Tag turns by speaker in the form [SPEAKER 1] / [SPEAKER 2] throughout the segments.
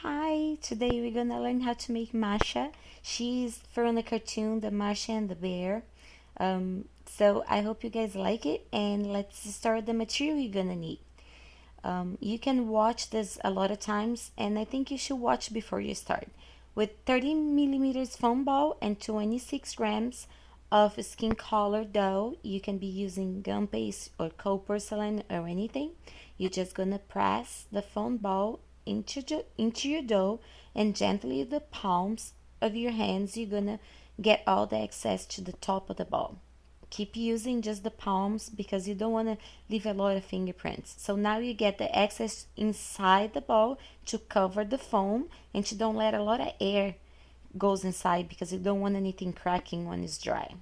[SPEAKER 1] Hi, today we're gonna learn how to make Masha. She's from the cartoon The Masha and the Bear. So I hope you guys like it, and let's start the material you're gonna need. You can watch this a lot of times, and I think you should watch before you start. With 30 millimeters foam ball and 26 grams of skin color dough, you can be using gum paste or cold porcelain or anything. You're just gonna press the foam ball into your dough, and gently with the palms of your hands, you're gonna get all the excess to the top of the ball. Keep using just the palms because you don't want to leave a lot of fingerprints. So now you get the excess inside the ball to cover the foam, and you don't let a lot of air goes inside because you don't want anything cracking when it's dry.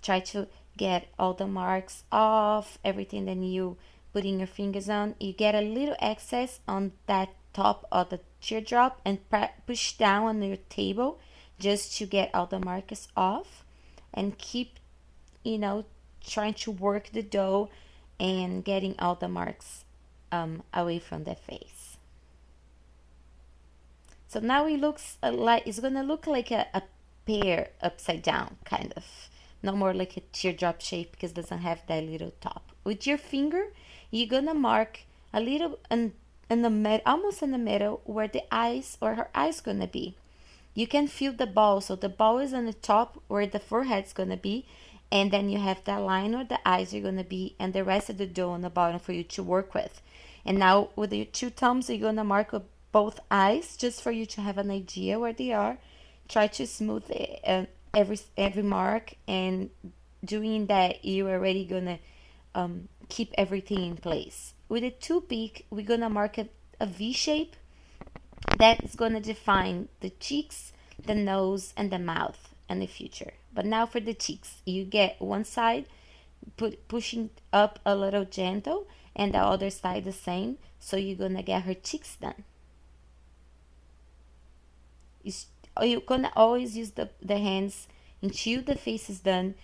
[SPEAKER 1] Try to get all the marks off, everything that you putting your fingers on. You get a little excess on that top of the teardrop and push down on your table just to get all the marks off, and keep trying to work the dough and getting all the marks away from the face. So now it looks like it's gonna look like a pear upside down, kind of. No more like a teardrop shape because it doesn't have that little top. With your finger, you're gonna mark a little in the middle, almost in the middle, where the eyes or her eyes gonna be. You can feel the ball, so the ball is on the top where the forehead's gonna be, and then you have that line where the eyes are gonna be, and the rest of the dough on the bottom for you to work with. And now with your two thumbs, you're gonna mark with both eyes just for you to have an idea where they are. Try to smooth every mark, and doing that, you're already gonna keep everything in place. With a toothpick, we're gonna mark a V shape that is gonna define the cheeks, the nose, and the mouth in the future. But now for the cheeks, you get one side pushing up a little gentle, and the other side the same. So you're gonna get her cheeks done. You're gonna always use the hands until the face is done,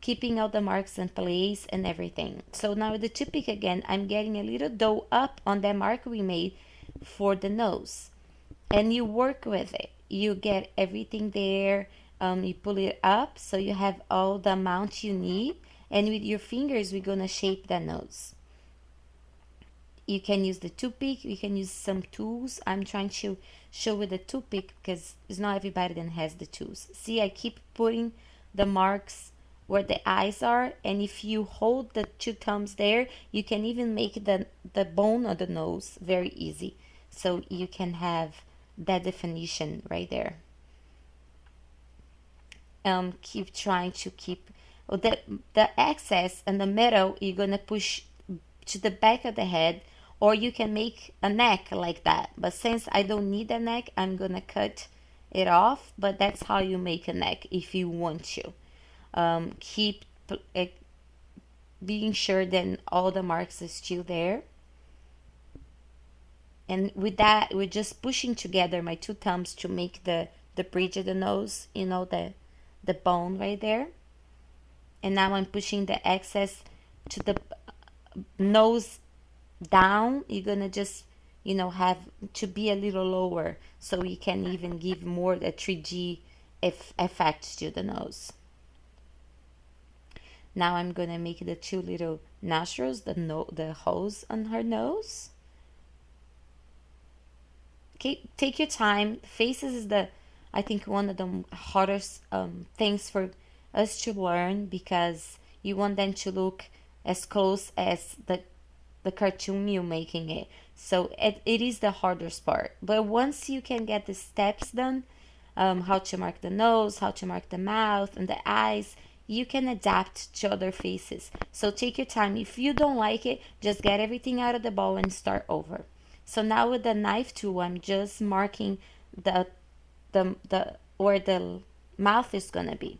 [SPEAKER 1] keeping all the marks in place and everything. So now with the toothpick again, I'm getting a little dough up on that mark we made for the nose, and you work with it. You get everything there. You pull it up so you have all the amount you need, and with your fingers, we're gonna shape that nose. You can use the toothpick, you can use some tools. I'm trying to show with the toothpick because it's not everybody that has the tools. See, I keep putting the marks where the eyes are, and if you hold the two thumbs there, you can even make the bone of the nose very easy, so you can have that definition right there. Keep trying to keep the excess in the middle. You're gonna push to the back of the head, or you can make a neck like that, but since I don't need a neck, I'm gonna cut it off. But that's how you make a neck if you want to. Keep being sure that all the marks are still there, and with that, we're just pushing together my two thumbs to make the bridge of the nose, the bone right there. And now I'm pushing the excess to the nose down. You're gonna just have to be a little lower so you can even give more a 3D effect to the nose. Now I'm gonna make the two little nostrils, the holes on her nose. Okay, take your time. Faces is I think one of the hardest things for us to learn, because you want them to look as close as the cartoon you're making it. So it is the hardest part. But once you can get the steps done, how to mark the nose, how to mark the mouth and the eyes, you can adapt to other faces. So take your time. If you don't like it, just get everything out of the ball and start over. So now with the knife tool, I'm just marking the where the mouth is gonna be,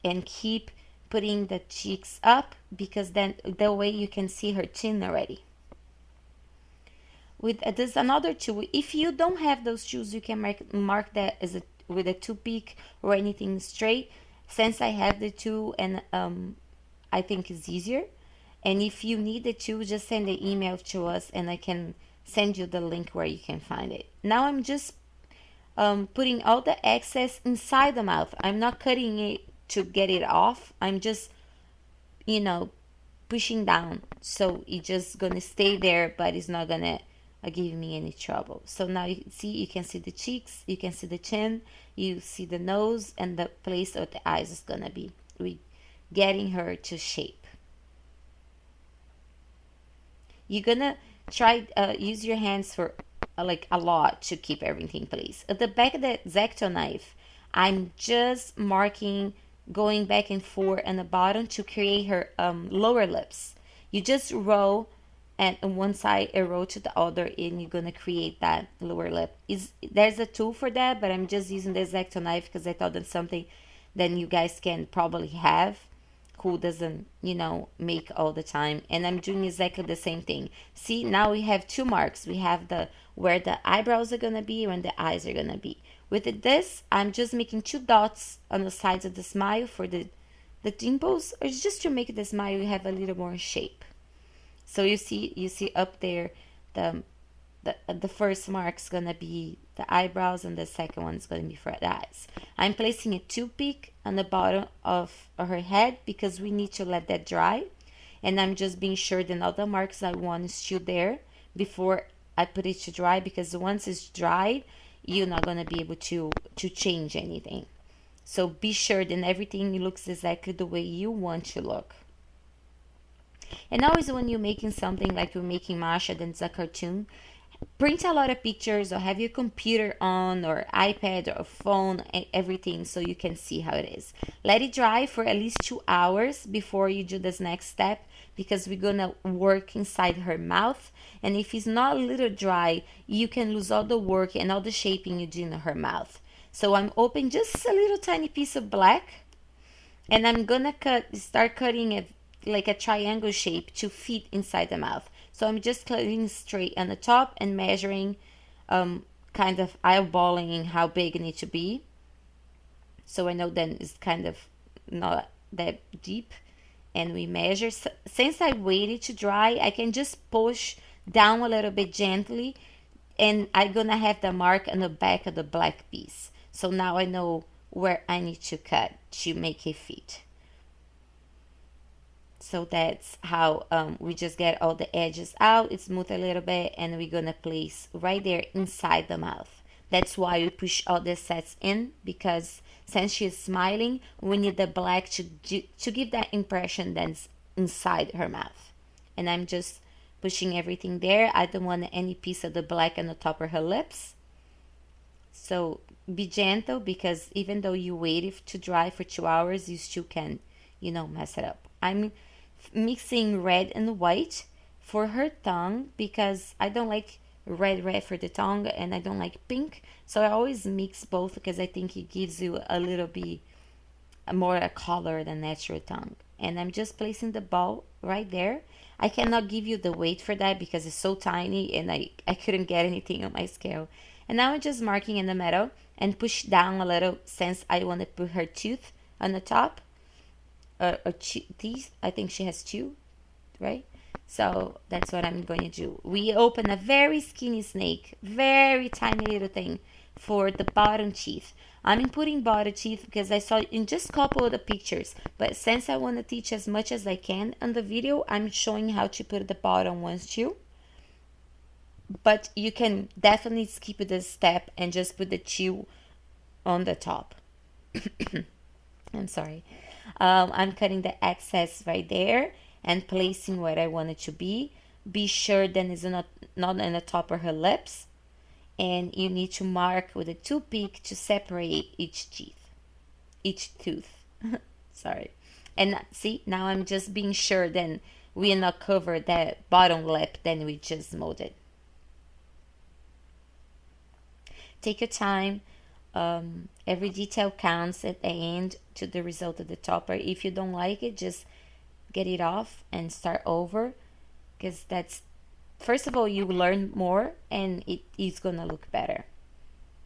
[SPEAKER 1] and keep putting the cheeks up, because then the way you can see her chin already. With there's another tool. If you don't have those tools, you can mark that with a toothpick or anything straight. Since I have the tool, and I think it's easier. And if you need the tool, just send an email to us, and I can send you the link where you can find it. Now I'm just putting all the excess inside the mouth. I'm not cutting it to get it off. I'm just, you know, pushing down, so it's just gonna stay there, but it's not gonna give me any trouble. So now you can see the cheeks, you can see the chin, you see the nose, and the place of the eyes is gonna be. We getting her to shape. You're gonna try use your hands for like a lot to keep everything in place. At the back of the X-Acto knife, I'm just marking, going back and forth on the bottom to create her lower lips. You just roll and on one side and roll to the other, and you're gonna create that lower lip. There's a tool for that, but I'm just using the X-Acto knife because I thought that's something that you guys can probably have, who doesn't, you know, make all the time. And I'm doing exactly the same thing. See, now we have two marks. We have the where the eyebrows are gonna be and the eyes are gonna be. With this, I'm just making 2 dots on the sides of the smile for the dimples, or just to make the smile have a little more shape. So you see up there, the first mark's gonna be the eyebrows, and the second one's gonna be for the eyes. I'm placing a toothpick on the bottom of her head because we need to let that dry, and I'm just being sure that all the marks I want is still there before I put it to dry, because once it's dried, you're not gonna be able to change anything. So be sure that everything looks exactly the way you want to look. And always when you're making something like you're making Masha, then it's a cartoon, print a lot of pictures or have your computer on or iPad or phone, everything, so you can see how it is. Let it dry for at least 2 hours before you do this next step, because we're gonna work inside her mouth, and if it's not a little dry, you can lose all the work and all the shaping you do in her mouth. So I'm opening just a little tiny piece of black, and I'm gonna start cutting it like a triangle shape to fit inside the mouth. So I'm just cutting straight on the top and measuring, kind of eyeballing how big it needs to be. So I know then it's kind of not that deep. And we measure. Since I waited to dry, I can just push down a little bit gently, and I'm gonna have the mark on the back of the black piece. So now I know where I need to cut to make it fit. So that's how we just get all the edges out. It's smooth a little bit, and we're gonna place right there inside the mouth. That's why we push all the sets in, because since she's smiling, we need the black to give that impression that's inside her mouth. And I'm just pushing everything there. I don't want any piece of the black on the top of her lips. So be gentle, because even though you waited to dry for 2 hours, you still can, you know, mess it up. I'm mixing red and white for her tongue, because I don't like red for the tongue, and I don't like pink, so I always mix both because I think it gives you a little bit more a color than natural tongue. And I'm just placing the ball right there. I cannot give you the weight for that because it's so tiny, and I couldn't get anything on my scale. And now I'm just marking in the middle and push down a little, since I want to put her tooth on the top, or teeth. I think she has 2, right? So that's what I'm going to do. We open a very skinny snake, very tiny little thing for the bottom teeth. I'm putting bottom teeth because I saw in just a couple of the pictures, but since I want to teach as much as I can on the video, I'm showing how to put the bottom ones too. But you can definitely skip this step and just put the 2 on the top. I'm sorry. I'm cutting the excess right there and placing where I want it to be. Be sure that it's not on the top of her lips, and you need to mark with a toothpick to separate each tooth. Sorry. And see, now I'm just being sure then we are not cover that bottom lip then we just molded. Take your time. Every detail counts at the end to the result of the topper. If you don't like it, just get it off and start over, because that's, first of all, you learn more and it is gonna look better.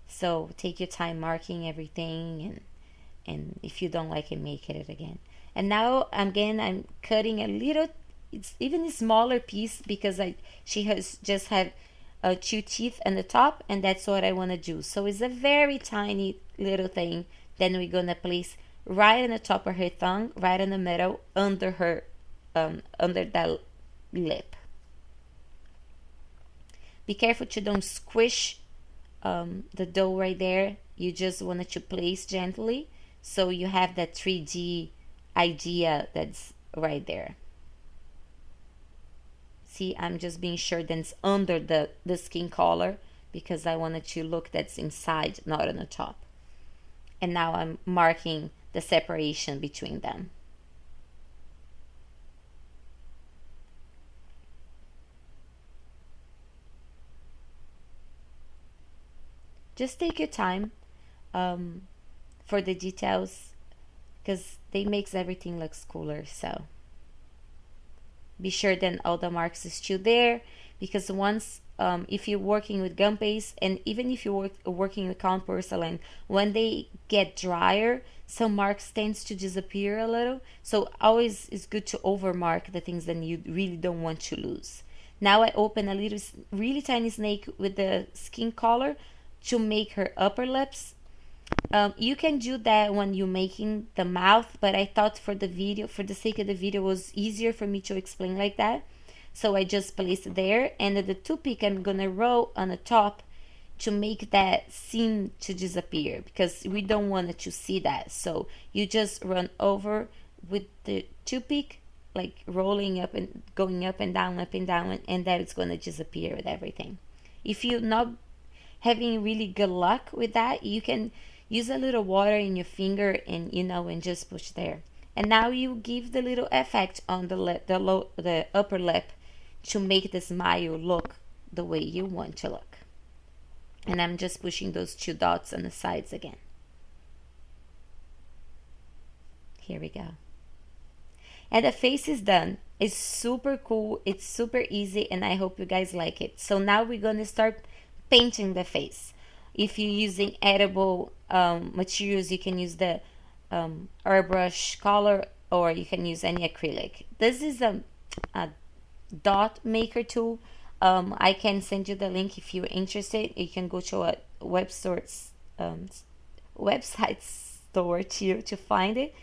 [SPEAKER 1] So take your time marking everything, and if you don't like it, make it again. And now again, I'm cutting a little, it's even a smaller piece, because she has just had two teeth on the top, and that's what I want to do. So it's a very tiny little thing. Then we're gonna place right on the top of her tongue, right in the middle, under her, under that lip. Be careful to don't squish the dough right there. You just want it to place gently, so you have that 3D idea that's right there. See, I'm just being sure that it's under the skin color, because I wanted to look that's inside, not on the top. And now I'm marking the separation between them. Just take your time for the details, because they makes everything looks cooler. So be sure then all the marks is still there, because once if you're working with gum paste, and even if you're working with common porcelain, when they get drier, some marks tends to disappear a little. So always it's good to overmark the things that you really don't want to lose. Now I open a little really tiny snake with the skin color to make her upper lips. You can do that when you're making the mouth, but I thought for the video, for the sake of the video, it was easier for me to explain like that. So I just placed it there, and the toothpick I'm gonna roll on the top to make that seam to disappear, because we don't want it to see that. So you just run over with the toothpick, like rolling up and going up and down, and that it's gonna disappear with everything. If you're not having really good luck with that, you can use a little water in your finger and and just push there. And now you give the little effect on the lip, the upper lip, to make the smile look the way you want to look. And I'm just pushing those two dots on the sides again. Here we go. And the face is done. It's super cool, it's super easy, and I hope you guys like it. So now we're gonna start painting the face. If you're using edible materials, you can use the airbrush color, or you can use any acrylic. This is a dot maker tool. I can send you the link if you're interested. You can go to a website store to find it,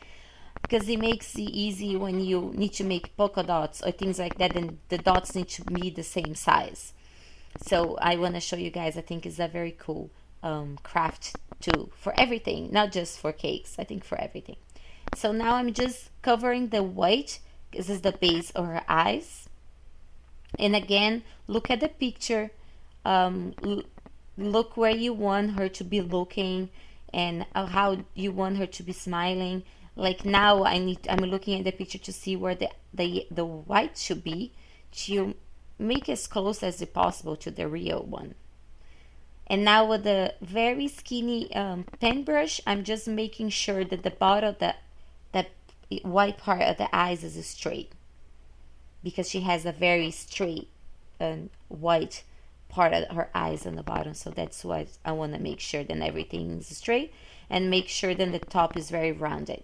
[SPEAKER 1] because it makes it easy when you need to make polka dots or things like that, and the dots need to be the same size. So I want to show you guys. I think it's a very cool craft tool for everything, not just for cakes. I think for everything. So now I'm just covering the white. This is the base of her eyes. And again, look at the picture. Look where you want her to be looking, and how you want her to be smiling. Like now, I'm looking at the picture to see where the white should be, to make as close as possible to the real one. And now with the very skinny paintbrush, I'm just making sure that the bottom, that white part of the eyes is straight, because she has a very straight white part of her eyes on the bottom. So that's why I want to make sure that everything is straight, and make sure that the top is very rounded.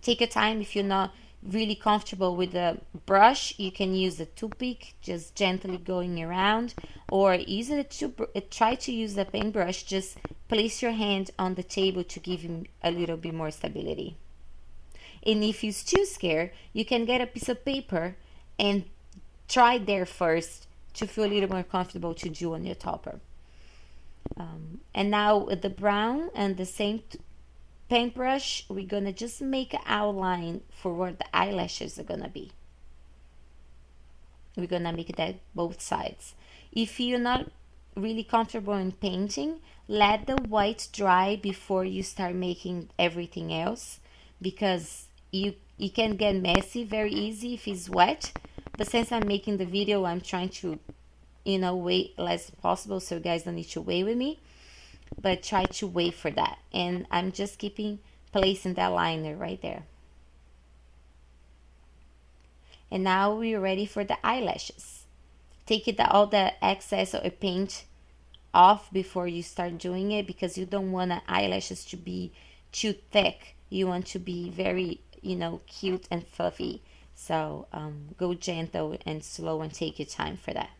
[SPEAKER 1] Take your time. If you're not really comfortable with the brush, you can use the toothpick, just gently going around, or use it to try to use the paintbrush. Just place your hand on the table to give him a little bit more stability. And if you're too scared, you can get a piece of paper and try there first to feel a little more comfortable to do on your topper. And now with the brown and the same paintbrush, we're gonna just make an outline for where the eyelashes are gonna be. We're gonna make that both sides. If you're not really comfortable in painting, let the white dry before you start making everything else, because you can get messy very easy if it's wet. But since I'm making the video, I'm trying to wait less possible, so you guys don't need to wait with me, but try to wait for that. And I'm just placing that liner right there. And now we're ready for the eyelashes. Take all the excess or paint off before you start doing it, because you don't want the eyelashes to be too thick. You want to be very cute and fluffy. So go gentle and slow and take your time for that.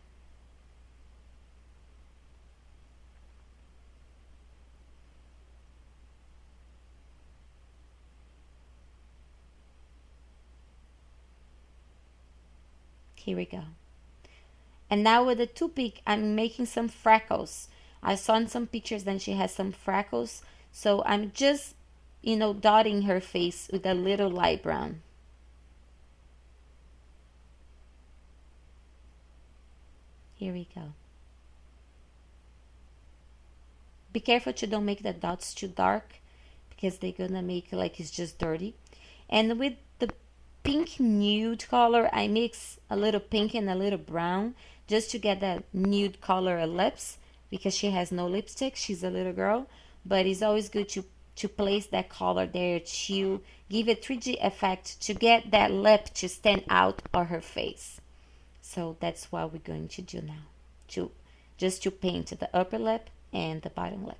[SPEAKER 1] Here we go. And now with the toothpick, I'm making some freckles. I saw in some pictures that she has some freckles. So I'm just, dotting her face with a little light brown. Here we go. Be careful to don't make the dots too dark because they're gonna make like it's just dirty. And with the pink nude color, I mix a little pink and a little brown just to get that nude color lips because she has no lipstick. She's a little girl, but it's always good to place that color there to give a 3D effect to get that lip to stand out of her face. So that's what we're going to do now, just to paint the upper lip and the bottom lip.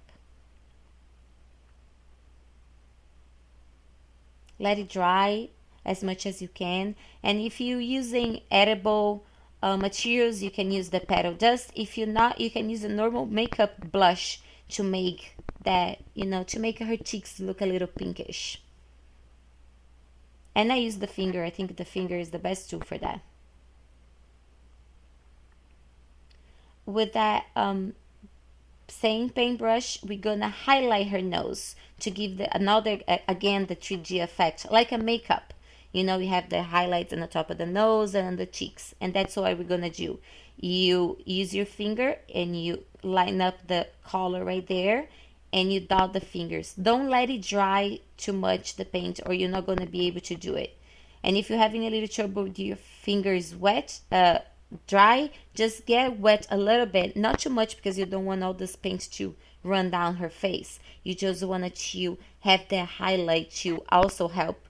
[SPEAKER 1] Let it dry as much as you can, and if you're using edible materials, you can use the petal dust. If you're not, you can use a normal makeup blush to make that, to make her cheeks look a little pinkish. And I use the finger. I think the finger is the best tool for that. With that same paintbrush, we're gonna highlight her nose to give the again the 3D effect, like a makeup. You have the highlights on the top of the nose and on the cheeks, and that's what we're gonna do. You use your finger and you line up the color right there, and you dot the fingers. Don't let it dry too much, the paint, or you're not gonna be able to do it. And if you're having a little trouble with your fingers wet, dry, just get wet a little bit, not too much because you don't want all this paint to run down her face. You just want to have the highlight to also help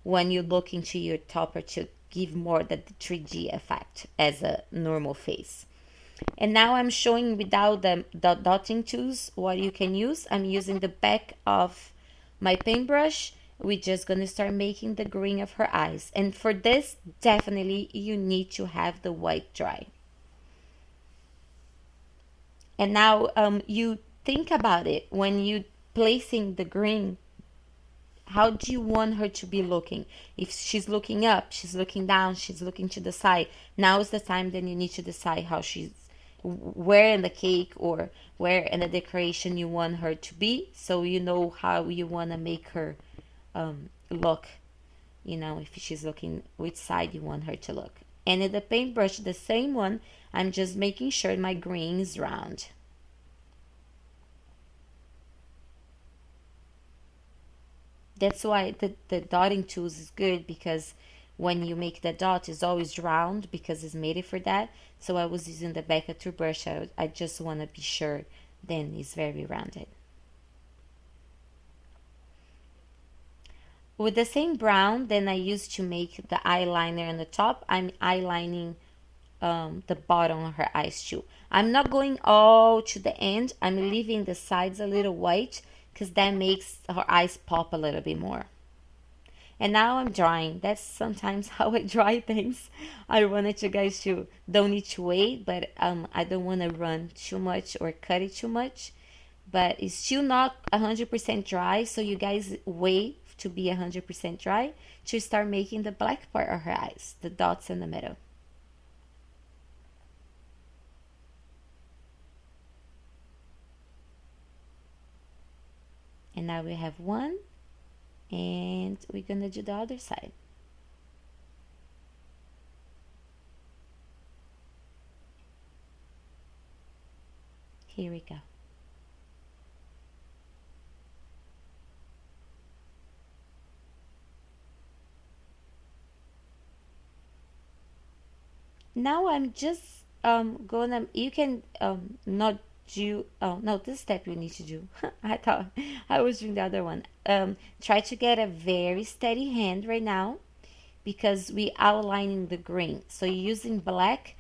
[SPEAKER 1] when you look into your topper to give more the 3D effect as a normal face. And now I'm showing without the dotting tools what you can use. I'm using the back of my paintbrush. We're just gonna start making the green of her eyes, and for this definitely you need to have the white dry. And now you think about it when you placing the green. How do you want her to be looking? If she's looking up, she's looking down, she's looking to the side, now is the time then you need to decide how she's, where in the cake or where in the decoration you want her to be, so you know how you want to make her look, if she's looking, which side you want her to look. And in the paintbrush, the same one, I'm just making sure my green is round. That's why the dotting tools is good, because when you make the dot, it's always round because it's made it for that. So I was using the back of the brush. I just want to be sure then it's very rounded. With the same brown then I used to make the eyeliner on the top, I'm eyelining the bottom of her eyes too. I'm not going all to the end. I'm leaving the sides a little white because that makes her eyes pop a little bit more. And now I'm drying. That's sometimes how I dry things. I wanted you guys to don't need to wait, but I don't want to run too much or cut it too much. But it's still not 100% dry, so you guys wait to be 100% dry to start making the black part of her eyes, the dots in the middle. And now we have one, and we're gonna do the other side. Here we go. Now I'm just gonna, you can not do, oh no, this step you need to do. I thought I was doing the other one. Try to get a very steady hand right now because we outlining the green. So you're using black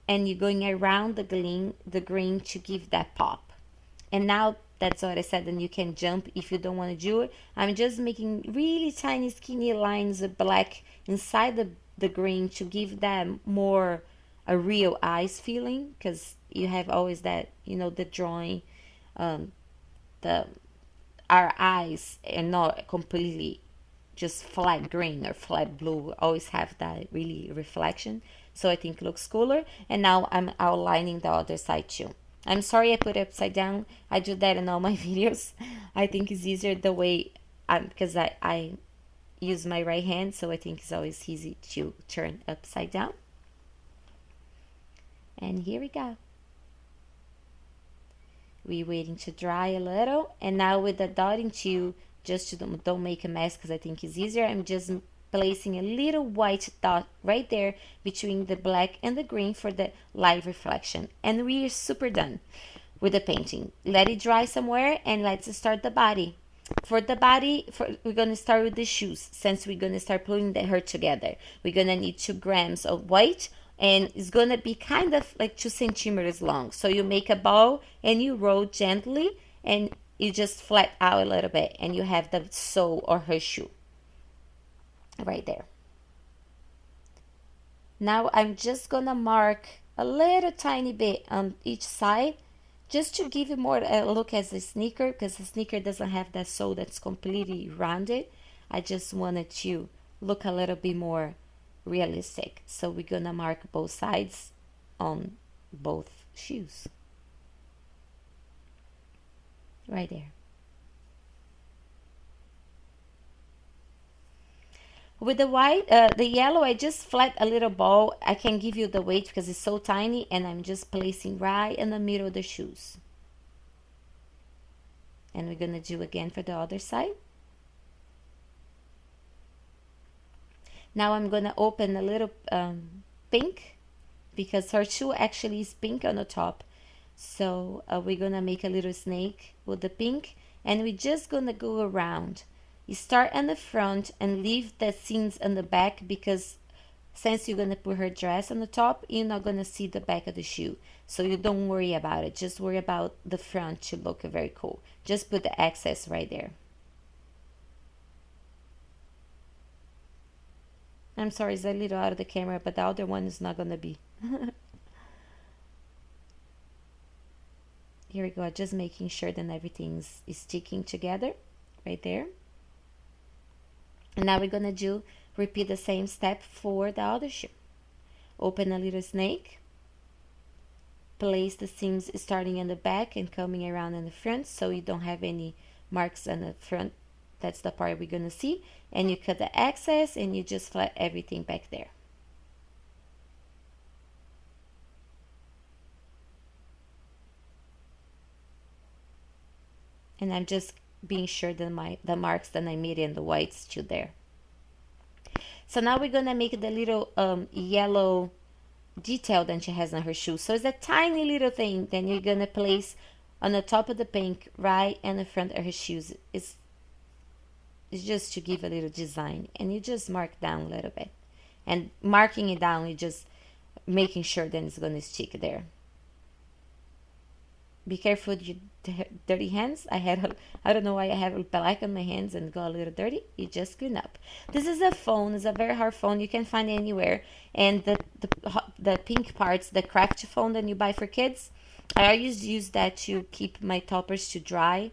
[SPEAKER 1] and you're going around the green to give that pop. And now that's what I said, and you can jump if you don't want to do it. I'm just making really tiny skinny lines of black inside the green to give them more a real eyes feeling, because you have always that, the drawing, our eyes are not completely just flat green or flat blue, always have that really reflection. So I think it looks cooler. And now I'm outlining the other side too. I'm sorry I put it upside down. I do that in all my videos. I think it's easier the way, because I use my right hand, so I think it's always easy to turn upside down. And here we go. We're waiting to dry a little, and now with the dotting tool, just to don't make a mess, because I think it's easier, I'm just placing a little white dot right there between the black and the green for the light reflection. And we are super done with the painting. Let it dry somewhere, and let's start the body. For the body, we're going to start with the shoes, since we're going to start putting her together. We're going to need 2 grams of white, and it's going to be kind of like 2 centimeters long. So you make a ball and you roll gently, and you just flat out a little bit, and you have the sole or her shoe right there. Now I'm just going to mark a little tiny bit on each side, just to give you more a look as a sneaker, because the sneaker doesn't have that sole that's completely rounded. I just wanted to look a little bit more realistic. So we're gonna mark both sides on both shoes. Right there. With the white, the yellow, I just flat a little ball. I can give you the weight because it's so tiny, and I'm just placing right in the middle of the shoes. And we're gonna do again for the other side. Now I'm gonna open a little pink, because her shoe actually is pink on the top. So we're gonna make a little snake with the pink, and we're just gonna go around. You start on the front and leave the seams on the back, because since you're gonna put her dress on the top, you're not gonna see the back of the shoe. So you don't worry about it. Just worry about the front to look very cool. Just put the excess right there. I'm sorry, it's a little out of the camera, but the other one is not gonna be. Here we go, just making sure that everything's sticking together right there. And now we're gonna repeat the same step for the other shoe. Open a little snake, place the seams starting in the back and coming around in the front, so you don't have any marks on the front. That's the part we're gonna see. And you cut the excess, and you just flat everything back there. And I'm just being sure that the marks that I made in the white's still there. So now we're gonna make the little yellow detail that she has on her shoe. So it's a tiny little thing that you're gonna place on the top of the pink, right in the front of her shoes. It's just to give a little design, and you just mark down a little bit. And marking it down, you just making sure that it's gonna stick there. Be careful with your dirty hands. I don't know why I have black on my hands and got a little dirty. You just clean up. This is a phone. It's a very hard phone. You can find it anywhere. And the pink parts, the craft phone that you buy for kids, I always use that to keep my toppers to dry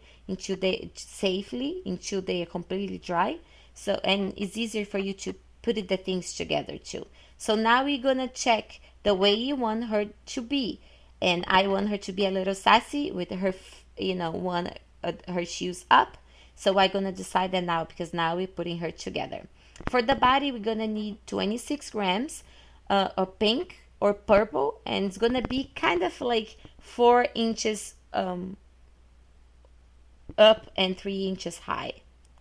[SPEAKER 1] safely until they are completely dry. So, and it's easier for you to put the things together too. So now we're gonna check the way you want her to be. And I want her to be a little sassy with her, her shoes up. So I'm going to decide that now, because now we're putting her together. For the body, we're going to need 26 grams of pink or purple. And it's going to be kind of like 4 inches up and 3 inches high,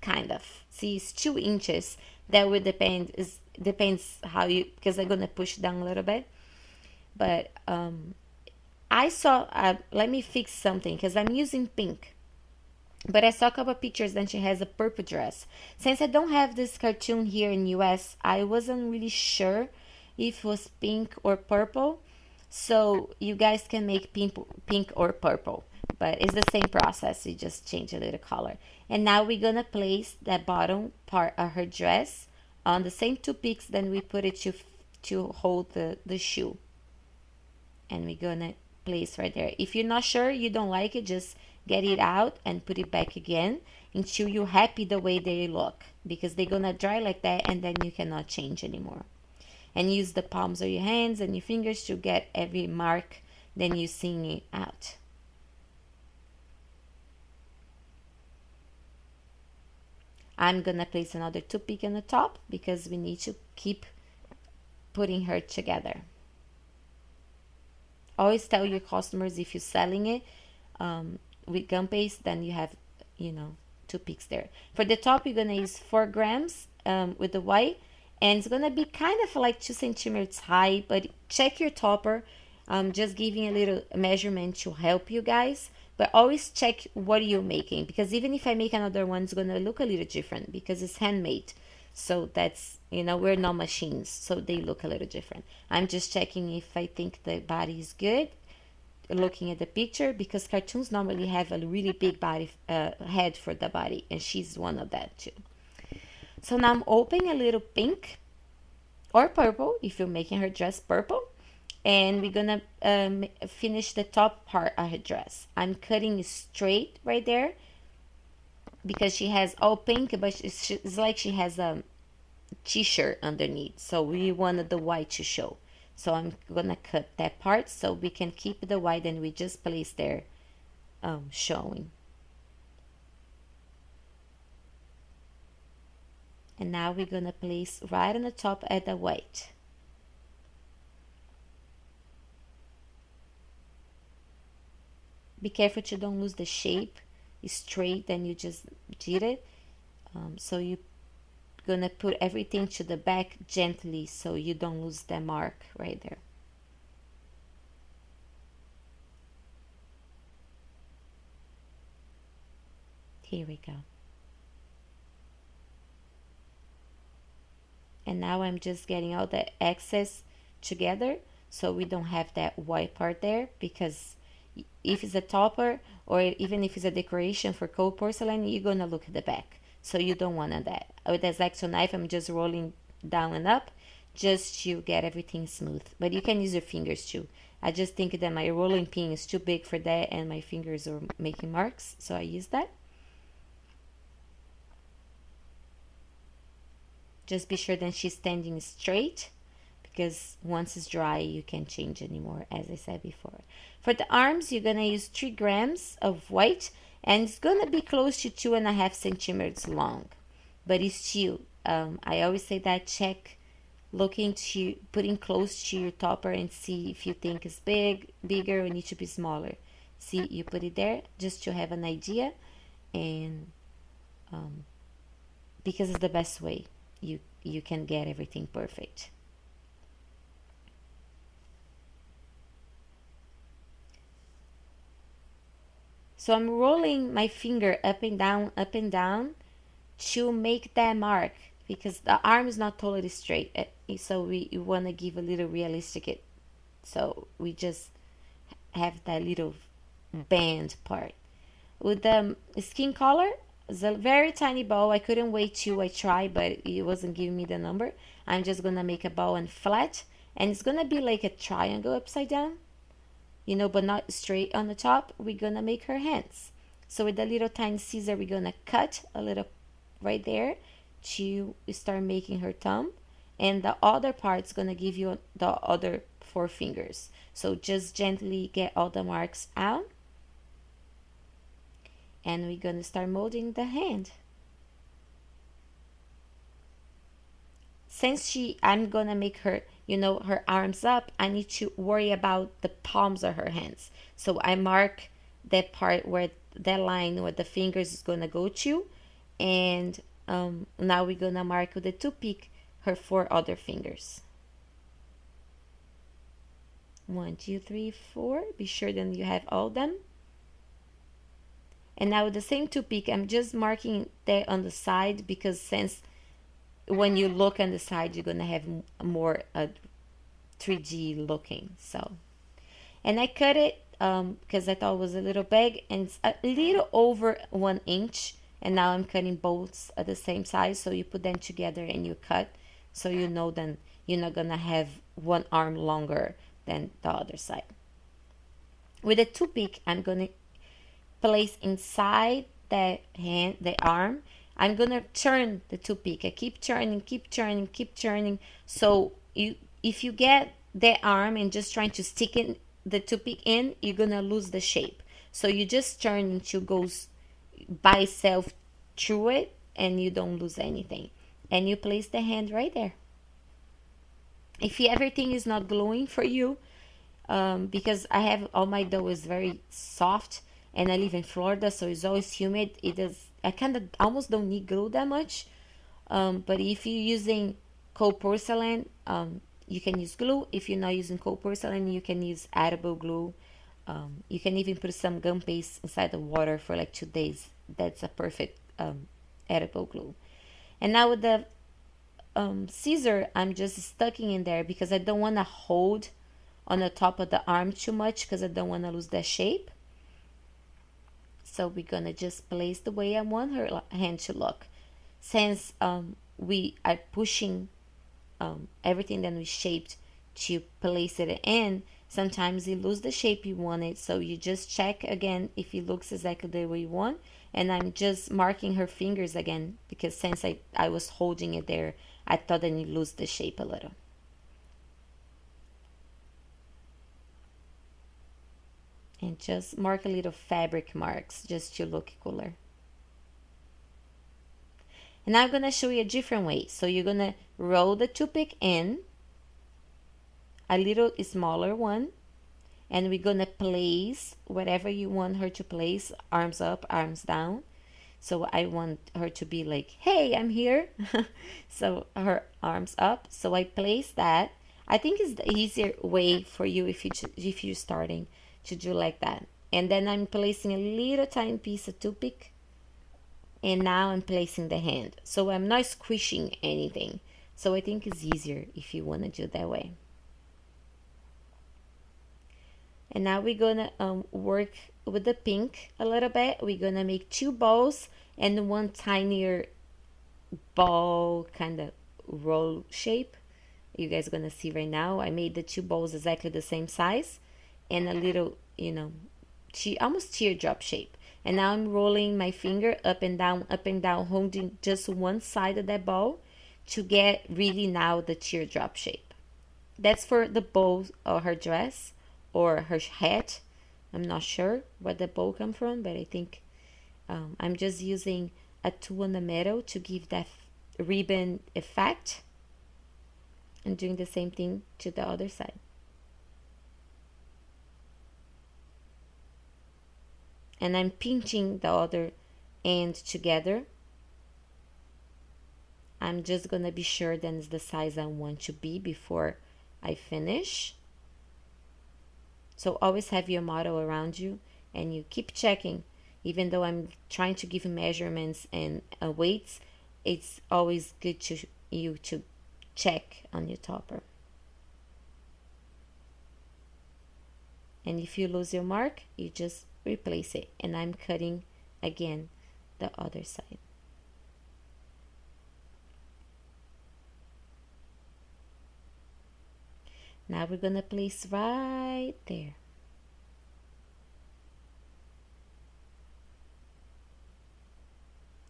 [SPEAKER 1] kind of. See, it's 2 inches. That would depend. Depends how you, because I'm going to push down a little bit. But I saw, let me fix something, because I'm using pink. But I saw a couple of pictures that she has a purple dress. Since I don't have this cartoon here in US, I wasn't really sure if it was pink or purple. So you guys can make pink or purple. But it's the same process, you just change a little color. And now we're going to place that bottom part of her dress on the same 2 peaks that we put it to hold the shoe. And we're going to place right there. If you're not sure, you don't like it, just get it out and put it back again until you're happy the way they look, because they're gonna dry like that and then you cannot change anymore. And use the palms of your hands and your fingers to get every mark, then you seeing it out. I'm gonna place another toothpick on the top because we need to keep putting her together. Always tell your customers if you're selling it with gum paste, then you have, you know, toothpicks there. For the top, you're gonna use 4 grams with the white, and it's gonna be kind of like 2 centimeters high, but check your topper. Just giving a little measurement to help you guys, but always check what you're making, because even if I make another one, it's gonna look a little different because it's handmade. So that's, you know, we're not machines, so they look a little different. I'm just checking if I think the body is good, looking at the picture, because cartoons normally have a really big body head for the body, and she's one of that too. So now I'm opening a little pink or purple if you're making her dress purple, and we're gonna finish the top part of her dress. I'm cutting straight right there because she has all pink, but it's like she has a t-shirt underneath, so we wanted the white to show. So I'm gonna cut that part so we can keep the white, and we just place there showing. And now we're gonna place right on the top at the white. Be careful to don't lose the shape straight, then you just did it. So you're gonna put everything to the back gently so you don't lose that mark right there. Here we go. And now I'm just getting all the excess together so we don't have that white part there, because if it's a topper or even if it's a decoration for cold porcelain, you're gonna look at the back, so you don't want that. With the X-Acto knife, I'm just rolling down and up just to get everything smooth, but you can use your fingers too. I just think that my rolling pin is too big for that and my fingers are making marks, so I use that. Just be sure that she's standing straight, because once it's dry you can't change anymore, as I said before. For the arms, you're gonna use 3 grams of white, and it's gonna be close to 2.5 centimeters long, but it's still, I always say that check, looking to putting close to your topper and see if you think it's bigger or need to be smaller. See, you put it there just to have an idea, and because it's the best way you can get everything perfect. So I'm rolling my finger up and down to make that mark, because the arm is not totally straight, so we want to give a little realistic, so we just have that little band part. With the skin color, it's a very tiny ball. I couldn't wait till I tried, but it wasn't giving me the number. I'm just gonna make a ball and flat, and it's gonna be like a triangle upside down, you know, but not straight on the top. We're gonna make her hands. So with the little tiny scissor, we're gonna cut a little right there to start making her thumb, and the other part's gonna give you the other 4 fingers. So just gently get all the marks out, and we're gonna start molding the hand. Since I'm gonna make her, you know, her arms up, I need to worry about the palms of her hands. So I mark that part where that line where the fingers is gonna go to, and now we're gonna mark with the toothpick her 4 other fingers. 1, 2, 3, 4. Be sure that you have all of them. And now with the same toothpick, I'm just marking there on the side, because since when you look on the side, you're gonna have more 3D looking. So, and I cut it because I thought it was a little big, and it's a little over 1 inch. And now I'm cutting both at the same size, so you put them together and you cut, so you know then you're not gonna have one arm longer than the other side. With a toothpick, I'm gonna place inside the hand, the arm, I'm gonna turn the toothpick. I keep turning, keep turning, keep turning. So if you get the arm and just trying to stick in the toothpick in, you're gonna lose the shape. So you just turn until it goes by itself through it, and you don't lose anything. And you place the hand right there. If everything is not gluing for you, because I have all my dough is very soft, and I live in Florida, so it's always humid. I kind of almost don't need glue that much. But if you're using cold porcelain, you can use glue. If you're not using cold porcelain, you can use edible glue. You can even put some gum paste inside the water for like 2 days. That's a perfect edible glue. And now with the scissor, I'm just stucking in there because I don't want to hold on the top of the arm too much, because I don't want to lose that shape. So we're gonna just place the way I want her hand to look. Since we are pushing everything that we shaped to place it in, sometimes you lose the shape you wanted. So you just check again if it looks exactly the way you want. And I'm just marking her fingers again, because since I was holding it there, I thought I need to lose the shape a little. And just mark a little fabric marks just to look cooler. And now I'm gonna show you a different way. So you're gonna roll the toothpick in, a little smaller one, and we're gonna place whatever you want her to place, arms up, arms down. So I want her to be like, hey, I'm here. So her arms up. So I place that. I think it's the easier way for you if you're starting to do like that. And then I'm placing a little tiny piece of toothpick, and now I'm placing the hand. So I'm not squishing anything. So I think it's easier if you want to do that way. And now we're gonna work with the pink a little bit. We're gonna make 2 balls and one tinier ball kind of roll shape. You guys are gonna see right now. I made the 2 balls exactly the same size, and a little, almost teardrop shape. And now I'm rolling my finger up and down, holding just one side of that ball to get really now the teardrop shape. That's for the bow or her dress or her hat. I'm not sure where the bow come from, but I think I'm just using a tool in the middle to give that ribbon effect, and doing the same thing to the other side. And I'm pinching the other end together. I'm just gonna be sure that it's the size I want to be before I finish. So always have your model around you, and you keep checking. Even though I'm trying to give you measurements and weights, it's always good to check on your topper. And if you lose your mark, you just replace it. And I'm cutting again the other side. Now we're gonna place right there.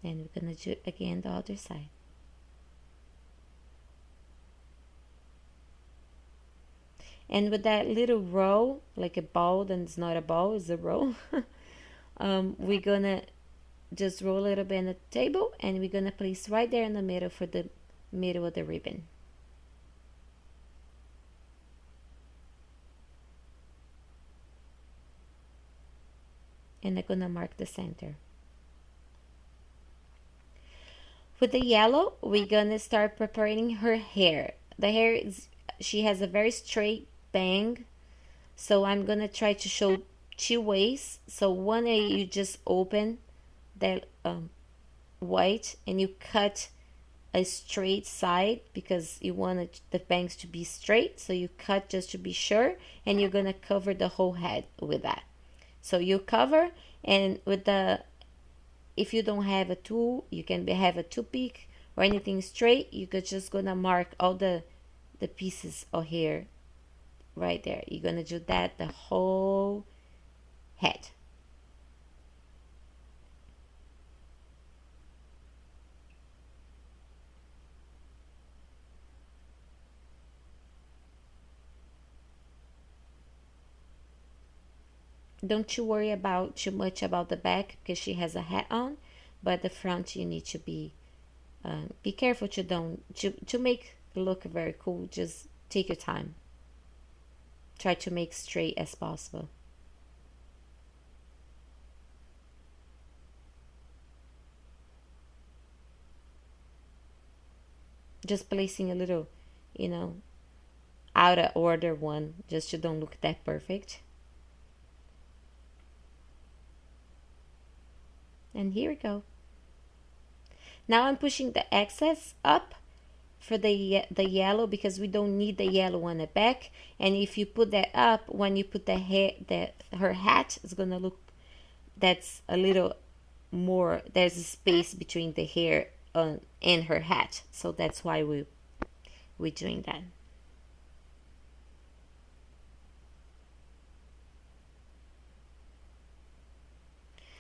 [SPEAKER 1] And we're gonna do again the other side. And with that little row, like a ball, then it's not a ball, it's a row. We're gonna just roll a little bit on the table, and we're gonna place right there in the middle for the middle of the ribbon. And I'm gonna mark the center. With the yellow, we're gonna start preparing her hair. The hair she has a very straight bang, so I'm gonna try to show 2 ways. So one way, you just open the white and you cut a straight side, because you want the bangs to be straight, so you cut just to be sure, and you're gonna cover the whole head with that. So you cover, and with if you don't have a tool, you can have a toothpick or anything straight. You're just gonna mark all the pieces of hair right there. You're gonna do that the whole head. Don't you worry about too much about the back because she has a hat on, but the front you need to be careful to don't to make it look very cool. Just take your time. Try to make straight as possible. Just placing a little, you know, out of order one, just to don't look that perfect. And here we go. Now I'm pushing the excess up for the yellow because we don't need the yellow on the back. And if you put that up, when you put the hair, her hat is gonna look, that's a little more, there's a space between the hair and her hat, so that's why we're doing that.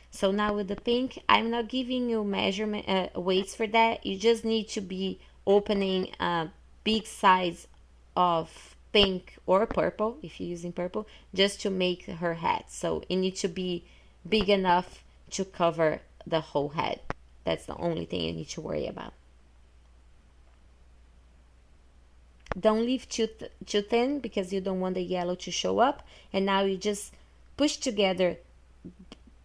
[SPEAKER 1] So now with the pink, I'm not giving you measurement weights for that. You just need to be opening a big size of pink or purple, if you're using purple, just to make her head. So it needs to be big enough to cover the whole head. That's the only thing you need to worry about. Don't leave too thin because you don't want the yellow to show up. And now you just push together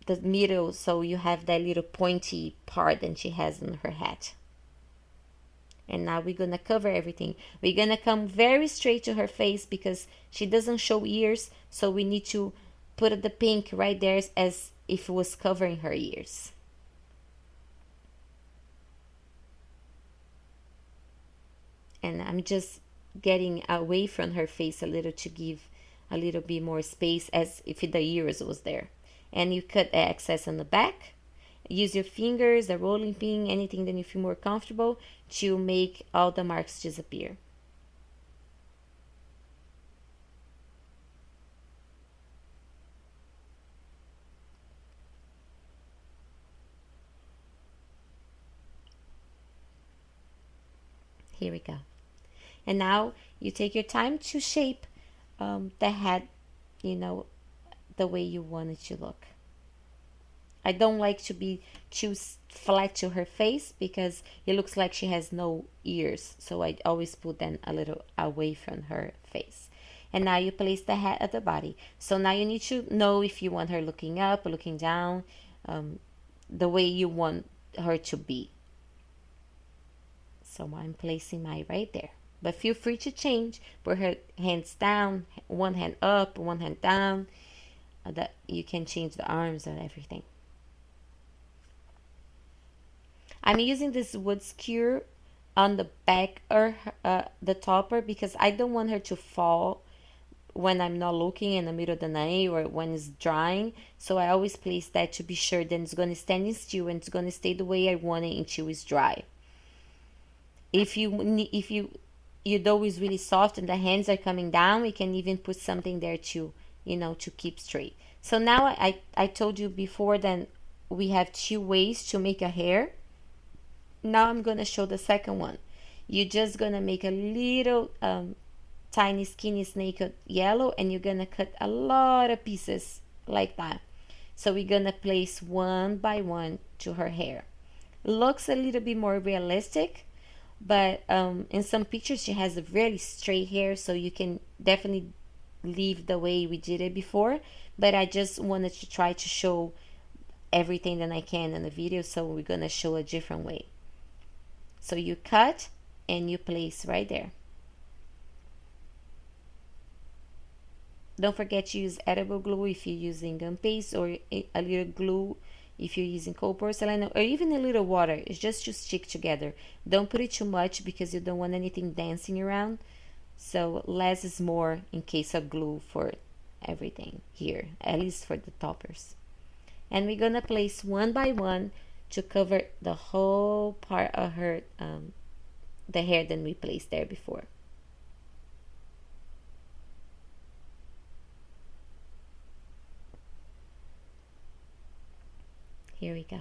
[SPEAKER 1] the middle so you have that little pointy part that she has in her hat. And now we're gonna cover everything. We're gonna come very straight to her face because she doesn't show ears, so we need to put the pink right there as if it was covering her ears. And I'm just getting away from her face a little to give a little bit more space as if the ears was there. And you cut the excess on the back. Use your fingers, a rolling pin, anything that you feel more comfortable to make all the marks disappear. Here we go. And now you take your time to shape the head, the way you want it to look. I don't like to be too flat to her face because it looks like she has no ears. So I always put them a little away from her face. And now you place the head at the body. So now you need to know if you want her looking up, looking down, the way you want her to be. So I'm placing mine right there. But feel free to change. Put her hands down, one hand up, one hand down. That you can change the arms and everything. I'm using this wood skewer on the back or the topper because I don't want her to fall when I'm not looking in the middle of the night or when it's drying. So I always place that to be sure that it's going to stand still and it's going to stay the way I want it until it's dry. If your dough is really soft and the hands are coming down, we can even put something there to keep straight. So now I told you before that we have two ways to make a hair. Now I'm gonna show the second one. You're just gonna make a little tiny skinny snake yellow and you're gonna cut a lot of pieces like that. So we're gonna place one by one to her hair. Looks a little bit more realistic, but in some pictures she has a really straight hair, so you can definitely leave the way we did it before, but I just wanted to try to show everything that I can in the video, so we're gonna show a different way. So you cut and you place right there. Don't forget to use edible glue if you're using gum paste, or a little glue if you're using cold porcelain, or even a little water. It's just to stick together. Don't put it too much because you don't want anything dancing around. So less is more in case of glue for everything here, at least for the toppers. And we're gonna place one by one to cover the whole part of her, the hair that we placed there before. Here we go.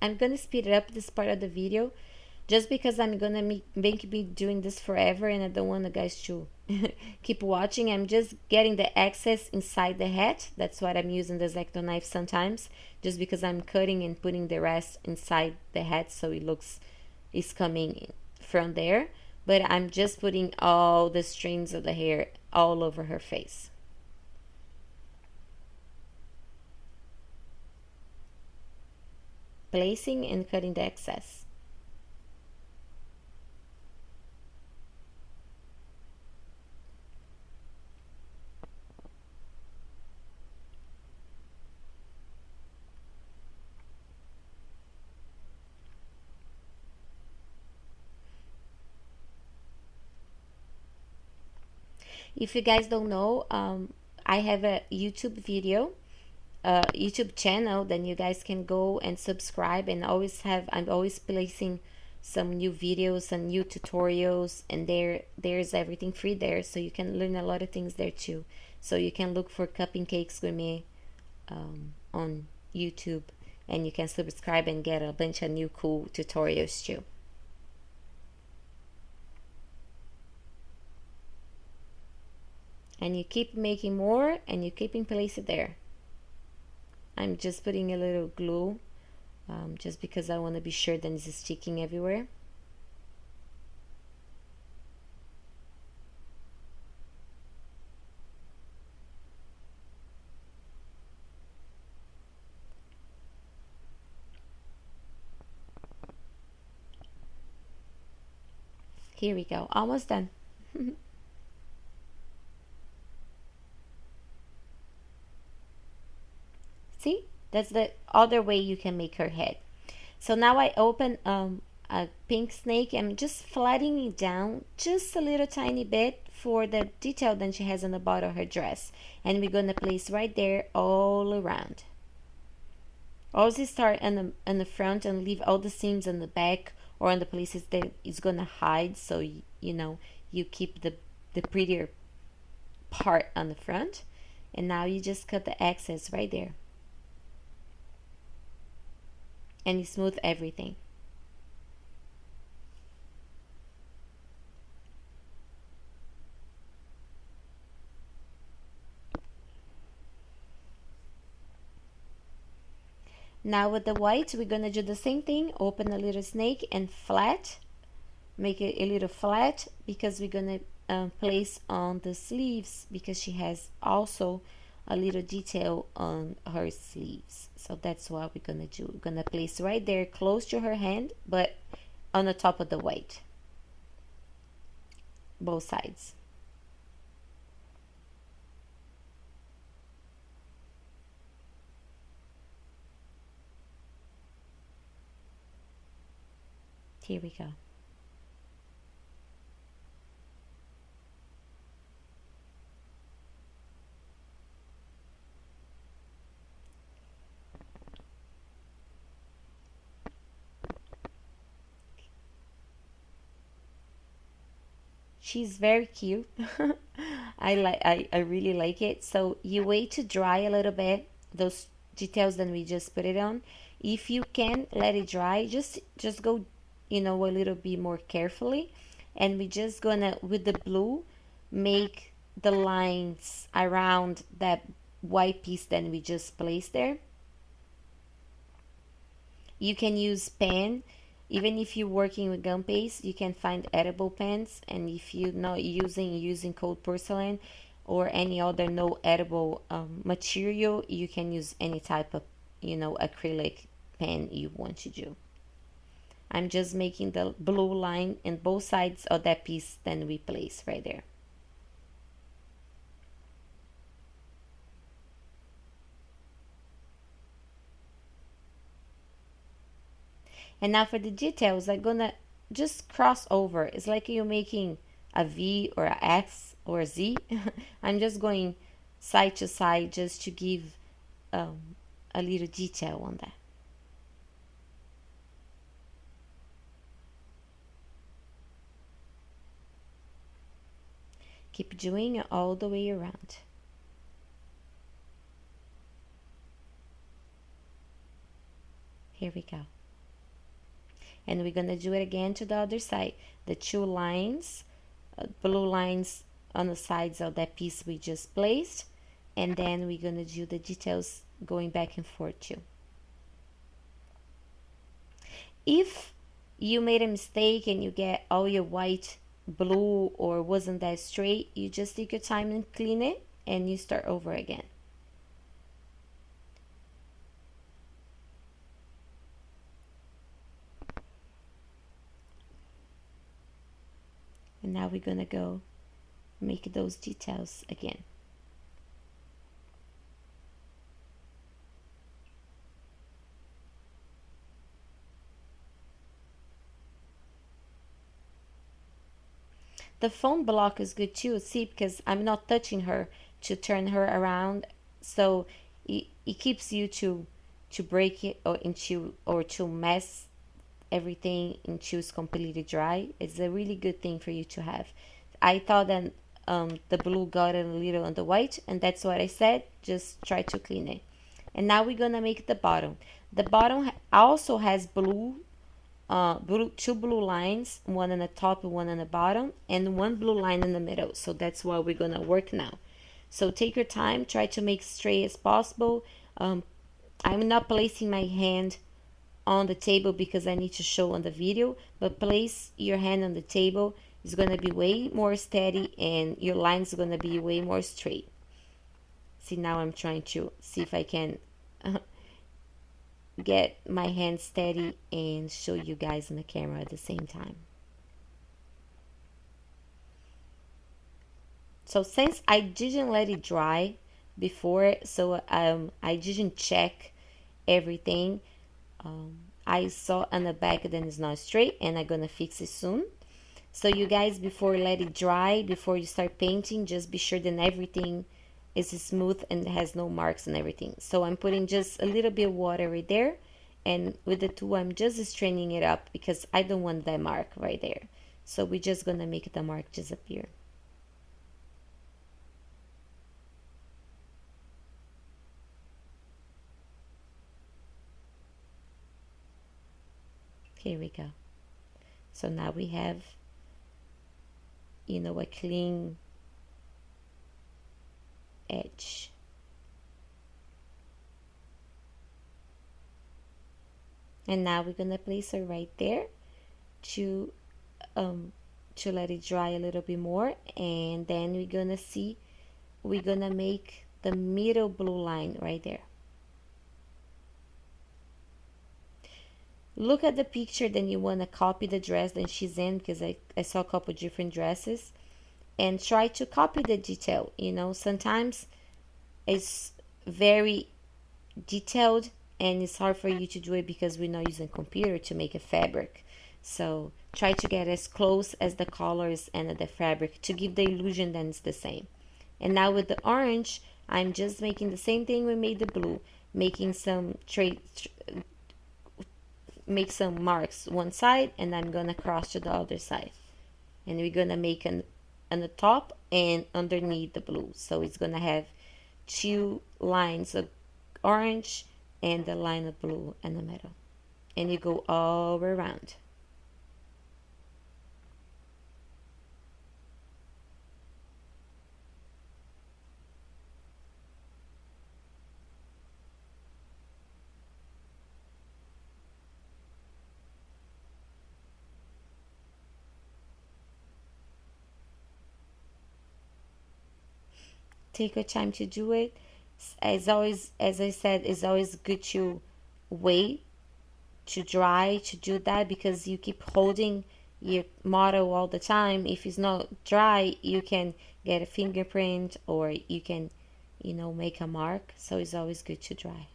[SPEAKER 1] I'm gonna speed it up this part of the video just because I'm gonna make me doing this forever and I don't want the guys to keep watching. I'm just getting the excess inside the hat. That's what I'm using the X-Acto knife sometimes, just because I'm cutting and putting the rest inside the hat so it looks is coming from there. But I'm just putting all the strands of the hair all over her face. Placing and cutting the excess. If you guys don't know, I have a YouTube video, YouTube channel. Then you guys can go and subscribe, and I'm always placing some new videos and new tutorials, and there's everything free there, so you can learn a lot of things there too. So you can look for Cupping Cakes Gourmet on YouTube, and you can subscribe and get a bunch of new cool tutorials too. And you keep making more, and you keep in place it there. I'm just putting a little glue, just because I want to be sure that it's sticking everywhere. Here we go, almost done. See, that's the other way you can make her head. So now I open a pink snake. I'm just flattening it down just a little tiny bit for the detail that she has on the bottom of her dress, and we're gonna place right there all around. Always start on the front and leave all the seams on the back or on the places that it's gonna hide, so you know you keep the prettier part on the front. And now you just cut the excess right there, and you smooth everything. Now with the white, we're gonna do the same thing. Open a little snake and flat, make it a little flat, because we're gonna place on the sleeves, because she has also a little detail on her sleeves. So that's what we're gonna do. We're gonna place right there close to her hand, but on the top of the white, both sides. Here we go. She's very cute. I really like it. So you wait to dry a little bit those details, then we just put it on. If you can let it dry, just go, a little bit more carefully, and we just gonna with the blue make the lines around that white piece that we just placed there. You can use pen. Even if you're working with gum paste, you can find edible pens. And if you're not using cold porcelain or any other no edible material, you can use any type of acrylic pen you want to do. I'm just making the blue line in both sides of that piece, then we place right there. And now for the details, I'm gonna just cross over. It's like you're making a V or a X or a Z. I'm just going side to side just to give a little detail on that. Keep doing it all the way around. Here we go. And we're gonna do it again to the other side. The two lines, blue lines on the sides of that piece we just placed, and then we're gonna do the details going back and forth too. If you made a mistake and you get all your white blue or wasn't that straight, you just take your time and clean it and you start over again. And now we're gonna go make those details again. The phone block is good too, see, because I'm not touching her to turn her around, so it keeps you to break it or to mess everything until it's completely dry. It's a really good thing for you to have. I thought that the blue got a little on the white, and that's what I said, just try to clean it. And now we're gonna make the bottom. The bottom also has two blue lines, one on the top and one on the bottom, and one blue line in the middle. So that's what we're gonna work now. So take your time, try to make straight as possible. I'm not placing my hand on the table because I need to show on the video, but place your hand on the table. It's gonna be way more steady and your lines are gonna be way more straight. See, now I'm trying to see if I can get my hand steady and show you guys on the camera at the same time. So since I didn't let it dry before, so I didn't check everything, I saw on the back that it's not straight, and I'm gonna fix it soon. So you guys, before let it dry, before you start painting, just be sure that everything is smooth and has no marks and everything. So I'm putting just a little bit of water right there, and with the tool I'm just straining it up because I don't want that mark right there. So we're just gonna make the mark disappear. Here we go. So now we have, you know, a clean edge. And now we're gonna place her right there to let it dry a little bit more, and then we're gonna make the middle blue line right there. Look at the picture, then you want to copy the dress that she's in, because I saw a couple different dresses, and try to copy the detail. You know, sometimes it's very detailed and it's hard for you to do it because we're not using computer to make a fabric. So try to get as close as the colors and the fabric to give the illusion that it's the same. And now with the orange, I'm just making the same thing we made the blue, making some make some marks one side, and I'm gonna cross to the other side, and we're gonna make on the top and underneath the blue. So it's gonna have two lines of orange and the line of blue in the middle, and you go all around. Take your time to do it. As always, as I said, it's always good to wait to dry to do that, because you keep holding your model all the time. If it's not dry, you can get a fingerprint, or you can, you know, make a mark. So it's always good to dry.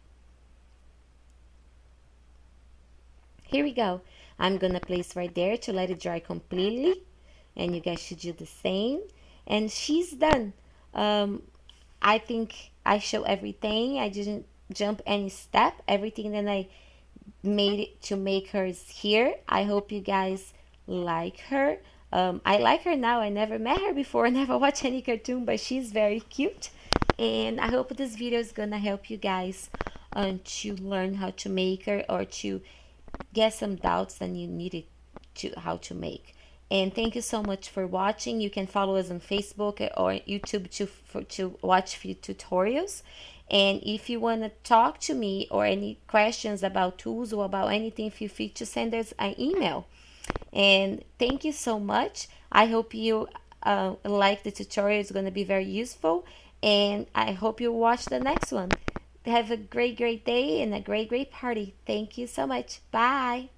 [SPEAKER 1] Here we go. I'm gonna place right there to let it dry completely, and you guys should do the same. And she's done. I think I show everything. I didn't jump any step. Everything that I made it to make her is here. I hope you guys like her. I like her now. I never met her before. I never watched any cartoon, but she's very cute. And I hope this video is gonna help you guys to learn how to make her, or to get some doubts that you needed to how to make. And thank you so much for watching. You can follow us on Facebook or YouTube to watch few tutorials. And if you want to talk to me or any questions about tools or about anything, feel free to send us an email. And thank you so much. I hope you like the tutorial. It's going to be very useful. And I hope you watch the next one. Have a great day and a great party. Thank you so much. Bye.